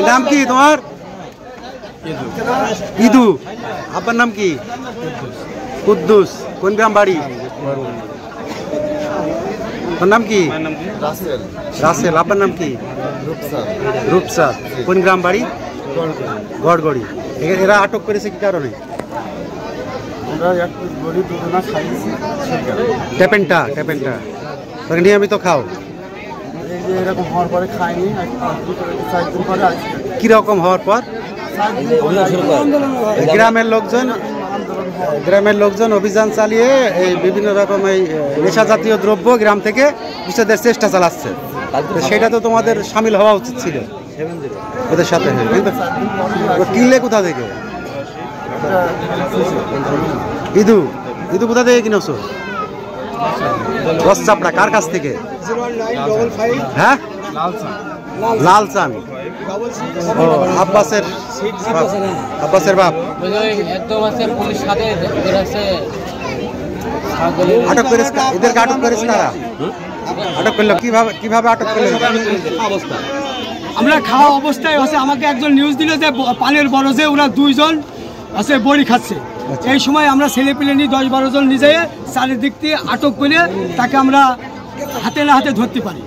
নাম কি তোমার? ইদু। আব্বার নাম কি? কুদ্দুস। কোন গ্রাম বাড়ি? তোর নাম কি? রাসেল। আব্বার নাম কি? রূপসাদ। কোন গ্রাম বাড়ি? গড়গড়ি। এরা আটক করেছে কি কারণে? ট্যাপেন্টা নিয়মিত খাও? এরকম হওয়ার পরে খাইনি, কিরকম হওয়ার পর? গ্রামের লোকজন অভিযান চালিয়ে এই বিভিন্ন রকম এই নেশা জাতীয় দ্রব্য গ্রাম থেকে নিষেধের চেষ্টা চালাচ্ছে। সেটা তো তোমাদের সামিল হওয়া উচিত ছিল ওদের সাথে। কিন্তু কিনলে কোথা থেকে? ইদু কোথা থেকে কিনেছো? চাপড়া। কার কাছ থেকে? হ্যাঁ, লালচান। আব্বাসের বাপ। আটক করেছে এদেরকে? আটক করেছে তারা? আটক করলো কিভাবে আটক করলো? আমরা খাওয়া অবস্থায় আছে, আমাকে একজন নিউজ দিল যে পানের বরজে ওরা 2 জন আছে বড়ি খাচ্ছে। এই সময় আমরা ছেলে পেলে নিয়ে 10-12 জন নিজে চারিদিক দিয়ে আটক করে তাকে আমরা হাতে না হাতে ধরতে পারি।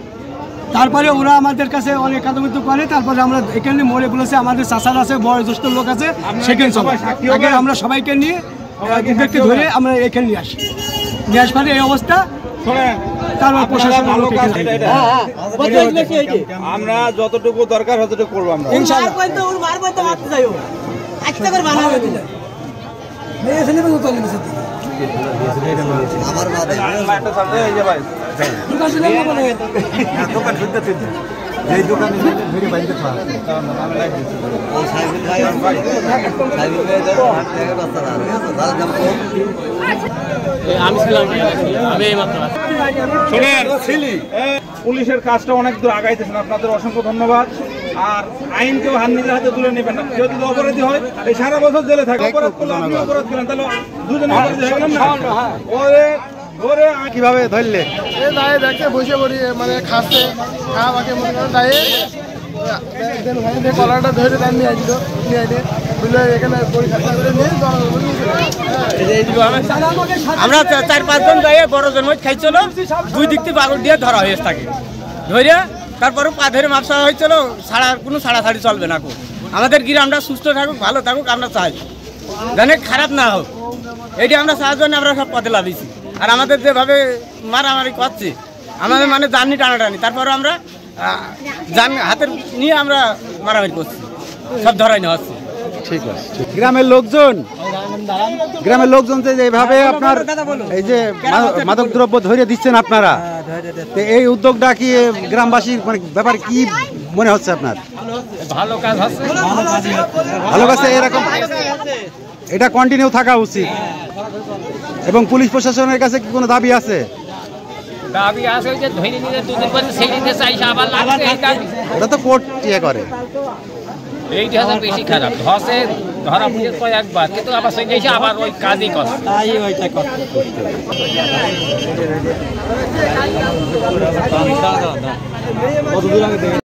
তারপরে ওরা আমাদের কাছে অনেক কাদমিত করে। তারপরে আমরা এখানে মোড়ে বলেছে আমাদের চাচার আছে, বয়োজ্যেষ্ঠ লোক আছে, সেখানে আগে আমরা সবাইকে নিয়ে এদেরকে ধরে আমরা এখানে নিয়ে আসি। নিয়ে আসবার এই অবস্থা। তারপর প্রশাসন আমরা যতটুকু দরকার ততটুকু করবো। আমরা পুলিশের কাজটা অনেক দূর আগাইতেছেন, আপনাদের অসংখ্য ধন্যবাদ। আর আইনকেও নিজের হাতে তুলে নেবেন না। কেউ যদি অপরাধী হয় এই সারা বছর জেলে থাকে, অপরাধ করলে আপনি অপরাধ করেন, তাহলে দুজনে অপরাধী হয়ে গেলাম না। কিভাবে ধরলে? দেখে বসে পড়ি, মানে খাচ্ছে, খাওয়াকে মনে করেন দায়ে কলাটা ধরে তার নিয়ে আসলো, নিয়ে আসলে বুঝলে এখানে পরীক্ষা করে নিয়ে আমরা 4-5 জন যাই বড় জন্মত খাইছিল। 2 দিক থেকে বাগড় দিয়ে ধরা হয়েছে তাকে ধরে। তারপরে পা ধরে মাপসা হয়েছিল। কোনো ছাড়াছাড়ি চলবে না। আমাদের গ্রামটা সুস্থ থাকুক, ভালো থাকুক আমরা চাই, জানে খারাপ না হোক। এইটা আমরা চাওয়ার জন্য আমরা সব পথে লাভিয়েছি। আর আমাদের যেভাবে মারামারি করছে, আমাদের মানে জানি টানাটানি, তারপরে আমরা হাতে নিয়ে আমরা মারামারি করছি, সব ধরাই নেওয়া হচ্ছে। ঠিক আছে। গ্রামের লোকজন যে এইভাবে আপনার এই যে মাদক দ্রব্য ধরে দিচ্ছেন আপনারা, এই উদ্যোগটা কি গ্রামবাসীর মানে ব্যাপার কি মনে হচ্ছে আপনার? ভালো কাজ হচ্ছে, ভালো কাছে এরকম এটা কন্টিনিউ থাকা উচিত। এবং পুলিশ প্রশাসনের কাছে কি কোনো দাবি আছে? দাবি আছে যে ধরে নিয়ে 2 দিন পরে সেই দিতে চাইছে, আবার লাগছে এই দাবি। ওটা তো কোর্ট ইয়ে করে। এইটা হচ্ছে বেশি খারাপ। ধসে ধরা পড়ে কয়েকবার, কিন্তু আবার সেই যাইছে, আবার ওই কাজই করছে।